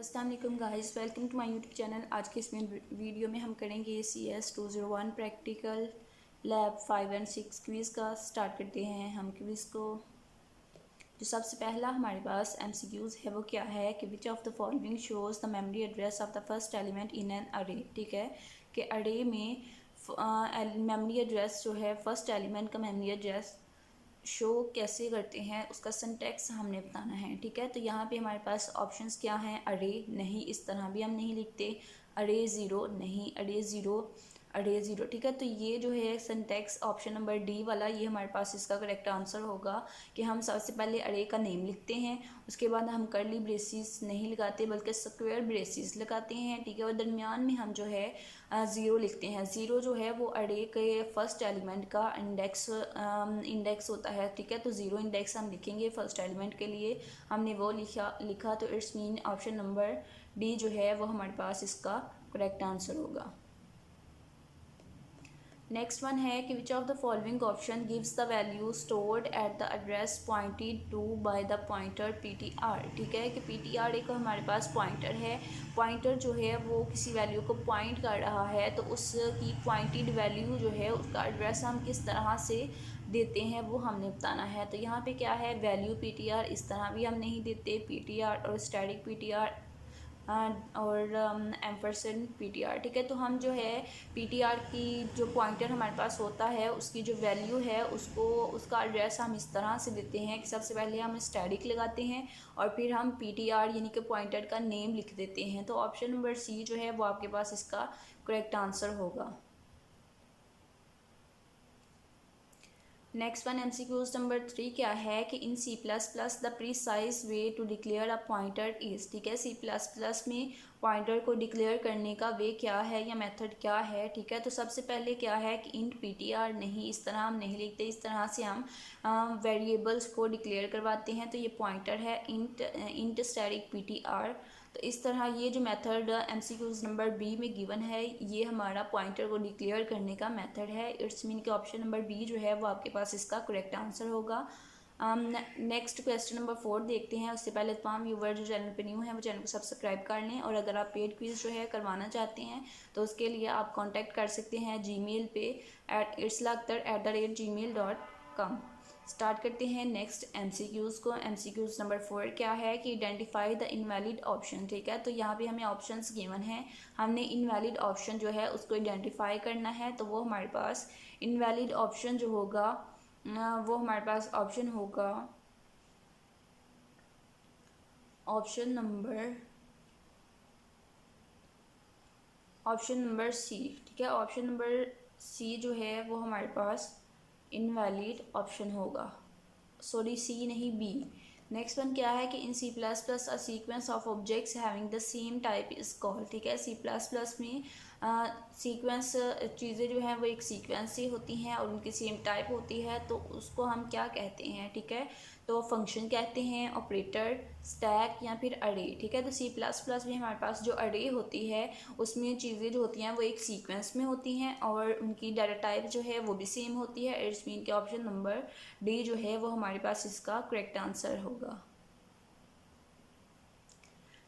अस्सलाम वालेकुम guys, welcome to my YouTube channel. आज के इस वीडियो में हम करेंगे CS 201 practical lab 5 and 6 quiz का। स्टार्ट करते हैं हम क्विज़ को। जो सबसे पहला हमारे पास MCQs है वो क्या है कि which of the following shows the memory address of the first element in an अरे। ठीक है कि अरे में मेमोरी एड्रेस जो है फर्स्ट एलिमेंट का मेमोरी एड्रेस शो कैसे करते हैं उसका सिंटैक्स हमने बताना है। ठीक है, तो यहाँ पे हमारे पास ऑप्शंस क्या हैं। अरे नहीं, इस तरह भी हम नहीं लिखते। अरे ज़ीरो नहीं, अरे ज़ीरो, अरे ज़ीरो। ठीक है, तो ये जो है सिंटैक्स ऑप्शन नंबर डी वाला, ये हमारे पास इसका करेक्ट आंसर होगा कि हम सबसे पहले अरे का नेम लिखते हैं, उसके बाद हम कर्ली ब्रेसिस नहीं लगाते बल्कि स्क्वायर ब्रेसिस लगाते हैं। ठीक है, और दरमियान में हम जो है ज़ीरो लिखते हैं। ज़ीरो जो है वो अरे के फर्स्ट एलिमेंट का इंडेक्स होता है। ठीक है, तो ज़ीरो इंडेक्स हम लिखेंगे फर्स्ट एलिमेंट के लिए, हमने वो लिखा तो it's mean option number D जो है वो हमारे पास इसका करेक्ट आंसर होगा। नेक्स्ट वन है कि which of the following option gives the value stored at the address pointed to by the pointer PTR। ठीक है कि PTR एक हमारे पास पॉइंटर है। पॉइंटर जो है वो किसी वैल्यू को पॉइंट कर रहा है, तो उसकी पॉइंटेड वैल्यू जो है उसका एड्रेस हम किस तरह से देते हैं वो हमने बताना है। तो यहाँ पे क्या है, वैल्यू PTR इस तरह भी हम नहीं देते, PTR और स्टैटिक PTR और एम्परसेंड PTR। ठीक है, तो हम जो है PTR की जो पॉइंटर हमारे पास होता है उसकी जो वैल्यू है उसको उसका एड्रेस हम इस तरह से देते हैं कि सबसे पहले हम स्टैटिक लगाते हैं और फिर हम PTR यानी कि पॉइंटर का नेम लिख देते हैं। तो ऑप्शन नंबर सी जो है वो आपके पास इसका करेक्ट आंसर होगा। नेक्स्ट वन MCQs नंबर 3 क्या है कि in C++ the precise way to declare a pointer is. ठीक है, C++ में पॉइंटर को डिक्लेयर करने का वे क्या है या मेथड क्या है। ठीक है, तो सबसे पहले क्या है कि इंट PTR नहीं, इस तरह हम नहीं लिखते, इस तरह से हम वेरिएबल्स को डिक्लेयर करवाते हैं। तो ये पॉइंटर है इंट स्टैटिक PTR। तो इस तरह ये जो मेथड MCQs नंबर बी में गिवन है ये हमारा पॉइंटर को डिक्लेयर करने का मेथड है। इट्स मीन कि ऑप्शन नंबर बी जो है वो आपके पास इसका करेक्ट आंसर होगा। नेक्स्ट क्वेश्चन नंबर 4 देखते हैं। उससे पहले तमाम व्यूवर जो चैनल पे न्यू हैं वो चैनल को सब्सक्राइब कर लें, और अगर आप पेड क्विज़ जो है करवाना चाहते हैं तो उसके लिए आप कांटेक्ट कर सकते हैं जीमेल पे @itslakhdar@gmail.com। स्टार्ट करते हैं नेक्स्ट MCQs को। MCQs नंबर 4 क्या है कि आइडेंटिफाई द इनवैलिड ऑप्शन। ठीक है, तो यहाँ पे हमें ऑप्शंस गिवन हैं, हमने इनवैलिड ऑप्शन जो है उसको आइडेंटिफाई करना है। तो वो हमारे पास इनवैलिड ऑप्शन जो होगा वो हमारे पास ऑप्शन होगा ऑप्शन नंबर सी। ठीक है, ऑप्शन नंबर सी जो है वो हमारे पास इनवैलिड ऑप्शन होगा, सॉरी सी नहीं बी। नेक्स्ट वन क्या है कि in C++ a sequence of objects having the same type is called. ठीक है, C++ में सीक्वेंस चीज़ें जो हैं वो एक सीक्वेंस से होती हैं और उनकी सेम टाइप होती है, तो उसको हम क्या कहते हैं। ठीक है, तो फंक्शन कहते हैं, ऑपरेटर, स्टैक या फिर अरे। ठीक है, तो C++ में हमारे पास जो अरे होती है उसमें चीज़ें जो होती हैं वो एक सीक्वेंस में होती हैं और उनकी डाटा टाइप जो है वो भी सेम होती है। इट्स मीन के ऑप्शन नंबर डी जो है वो हमारे पास इसका करेक्ट आंसर होगा।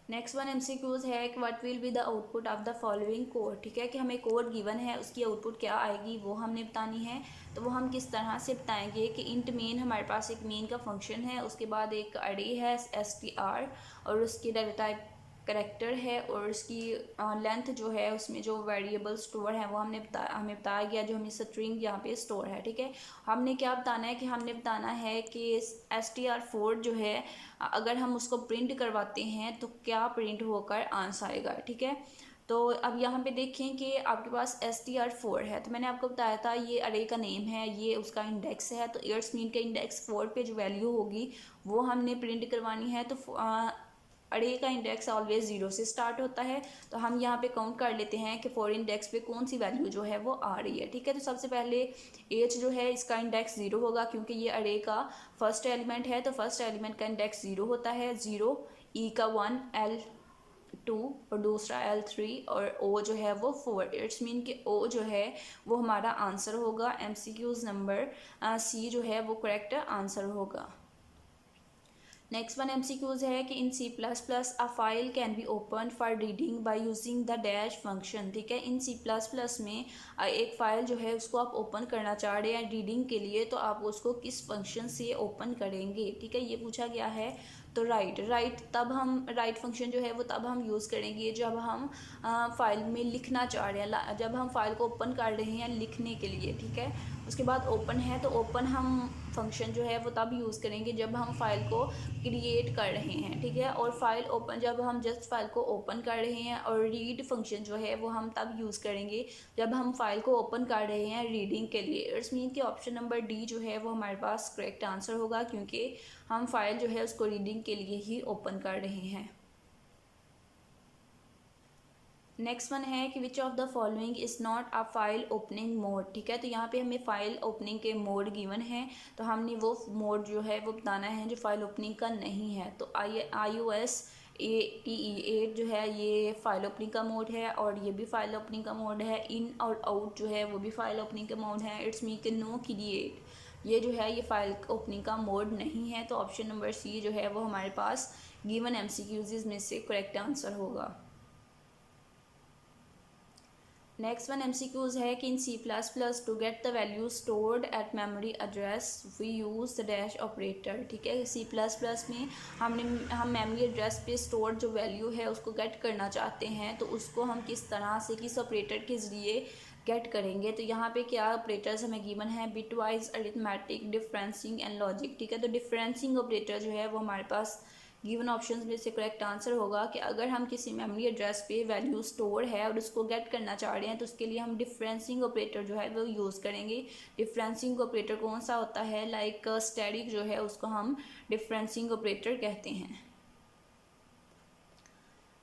नेक्स्ट वन MCQs है कि what will be the output of the following code. ठीक है, कि हमें कोड गिवन है, उसकी आउटपुट क्या आएगी वो हमने बतानी है। तो वो हम किस तरह से बताएंगे कि इंट मेन, हमारे पास एक मेन का फंक्शन है, उसके बाद एक अरे है STR और उसकी डाटा टाइप करेक्टर है और उसकी लेंथ जो है उसमें जो वेरिएबल स्टोर है वो हमें बताया गया जो हमें स्ट्रिंग यहाँ पे स्टोर है। ठीक है, हमने क्या बताना है कि हमने बताना है कि STR4 जो है अगर हम उसको प्रिंट करवाते हैं तो क्या प्रिंट होकर आंसर आएगा। ठीक है, तो अब यहाँ पे देखें कि आपके पास STR4 है, तो मैंने आपको बताया था ये अरे का नेम है, ये उसका इंडेक्स है, तो इट्स मीन के इंडेक्स 4 पे जो वैल्यू होगी वो हमने प्रिंट करवानी है। तो अरे का इंडेक्स ऑलवेज 0 से स्टार्ट होता है, तो हम यहाँ पे काउंट कर लेते हैं कि 4 इंडेक्स पे कौन सी वैल्यू जो है वो आ रही है। ठीक है, तो सबसे पहले एच जो है इसका इंडेक्स 0 होगा क्योंकि ये अरे का फर्स्ट एलिमेंट है, तो फर्स्ट एलिमेंट का इंडेक्स 0 होता है, 0, ई का 1, L2 और दूसरा L3 और O जो है वो 4। इट्स मीन कि O जो है वो हमारा आंसर होगा। MCQs नंबर सी जो है वो करेक्ट आंसर होगा। नेक्स्ट वन MCQs है कि in C++ a file can be open for reading by using the dash function. ठीक है, इन C++ में एक फ़ाइल जो है उसको आप ओपन करना चाह रहे हैं रीडिंग के लिए, तो आप उसको किस फंक्शन से ओपन करेंगे। ठीक है, ये पूछा गया है। तो राइट फंक्शन जो है वो तब हम यूज़ करेंगे जब हम फाइल में लिखना चाह रहे हैं, जब हम फाइल को ओपन कर रहे हैं लिखने के लिए। ठीक है, उसके बाद ओपन है तो ओपन हम फंक्शन जो है वो तब यूज़ करेंगे जब हम फाइल को क्रिएट कर रहे हैं। ठीक है, और फाइल ओपन जब हम जस्ट फाइल को ओपन कर रहे हैं, और रीड फंक्शन जो है वो हम तब यूज़ करेंगे जब हम फाइल को ओपन कर रहे हैं रीडिंग के लिए। इट्स मीन कि ऑप्शन नंबर डी जो है वो हमारे पास करेक्ट आंसर होगा, क्योंकि हम फाइल जो है उसको रीडिंग के लिए ही ओपन कर रहे हैं। नेक्स्ट वन है कि which of the following is not a file opening mode. ठीक है, तो यहाँ पे हमें फ़ाइल ओपनिंग के मोड गिवन है, तो हमने वो मोड जो है वो बताना है जो फाइल ओपनिंग का नहीं है। तो iOS 8 जो है ये फाइल ओपनिंग का मोड है, और ये भी फाइल ओपनिंग का मोड है। इन और आउट जो है वो भी फाइल ओपनिंग का मोड है। इट्स मीन कि नो क्रिएट ये जो है ये फाइल ओपनिंग का मोड नहीं है। तो ऑप्शन नंबर सी जो है वो हमारे पास गिवन MCQs में से करेक्ट आंसर होगा। नेक्स्ट वन MCQs है कि in C++ to get the value stored at memory address we use the dash operator. ठीक है, C++ में हम मेमोरी एड्रेस पे स्टोर्ड जो वैल्यू है उसको गेट करना चाहते हैं, तो उसको हम किस तरह से किस ऑपरेटर के ज़रिए गेट करेंगे। तो यहाँ पे क्या ऑपरेटर्स हमें गिवन है, बिटवाइज अरिथमेटिक, डिफरेंसिंग एंड लॉजिक। ठीक है, तो डिफरेंसिंग ऑपरेटर जो है वो हमारे पास गिवन ऑप्शंस में से करेक्ट आंसर होगा कि अगर हम किसी मेमोरी एड्रेस पे वैल्यू स्टोर है और उसको गेट करना चाह रहे हैं तो उसके लिए हम डिफरेंसिंग ऑपरेटर जो है वो यूज़ करेंगे। डिफरेंसिंग ऑपरेटर कौन सा होता है, लाइक स्टैटिक जो है उसको हम डिफरेंसिंग ऑपरेटर कहते हैं।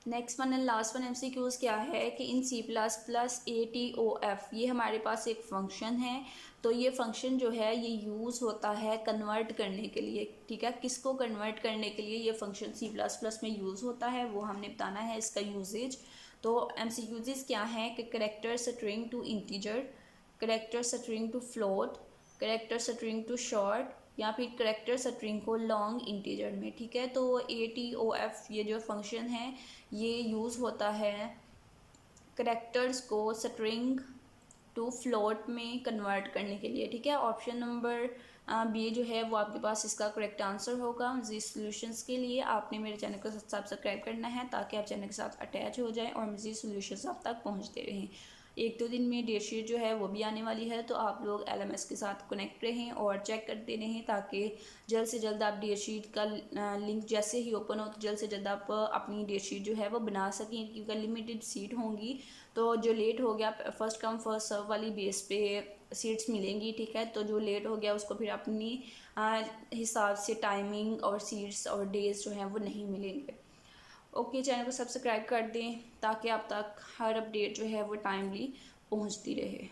Next one and last one MCQs क्या है कि इन C++ ATOF ये हमारे पास एक फंक्शन है, तो ये फंक्शन जो है ये यूज़ होता है कन्वर्ट करने के लिए। ठीक है, किसको कन्वर्ट करने के लिए ये फंक्शन C++ में यूज़ होता है वो हमने बताना है इसका यूजेज। तो MCQs क्या है कि character string to integer, character string to float, character string to short, या फिर करेक्टर स्ट्रिंग को लॉन्ग इंटीजर में। ठीक है, तो ATOF ये जो फंक्शन है ये यूज़ होता है करेक्टर्स को स्ट्रिंग टू फ्लोट में कन्वर्ट करने के लिए। ठीक है, ऑप्शन नंबर बी जो है वो आपके पास इसका करेक्ट आंसर होगा। मज़ीद सॉल्यूशंस के लिए आपने मेरे चैनल को सब्सक्राइब करना है ताकि आप चैनल के साथ अटैच हो जाएं और मज़ीद सॉल्यूशंस आप तक पहुंचते रहें। एक दो दिन में डेट शीट जो है वो भी आने वाली है, तो आप लोग LMS के साथ कनेक्ट रहें और चेक करते रहें ताकि जल्द से जल्द आप डेट शीट का लिंक जैसे ही ओपन हो तो जल्द से जल्द आप अपनी डेट शीट जो है वो बना सकें, क्योंकि लिमिटेड सीट होंगी। तो जो लेट हो गया फर्स्ट कम फर्स्ट सर्व वाली बेस पे सीट्स मिलेंगी। ठीक है, तो जो लेट हो गया उसको फिर अपनी हिसाब से टाइमिंग और सीट्स और डेज जो हैं वो नहीं मिलेंगे। ओके, चैनल को सब्सक्राइब कर दें ताकि आप तक हर अपडेट जो है वो टाइमली पहुंचती रहे।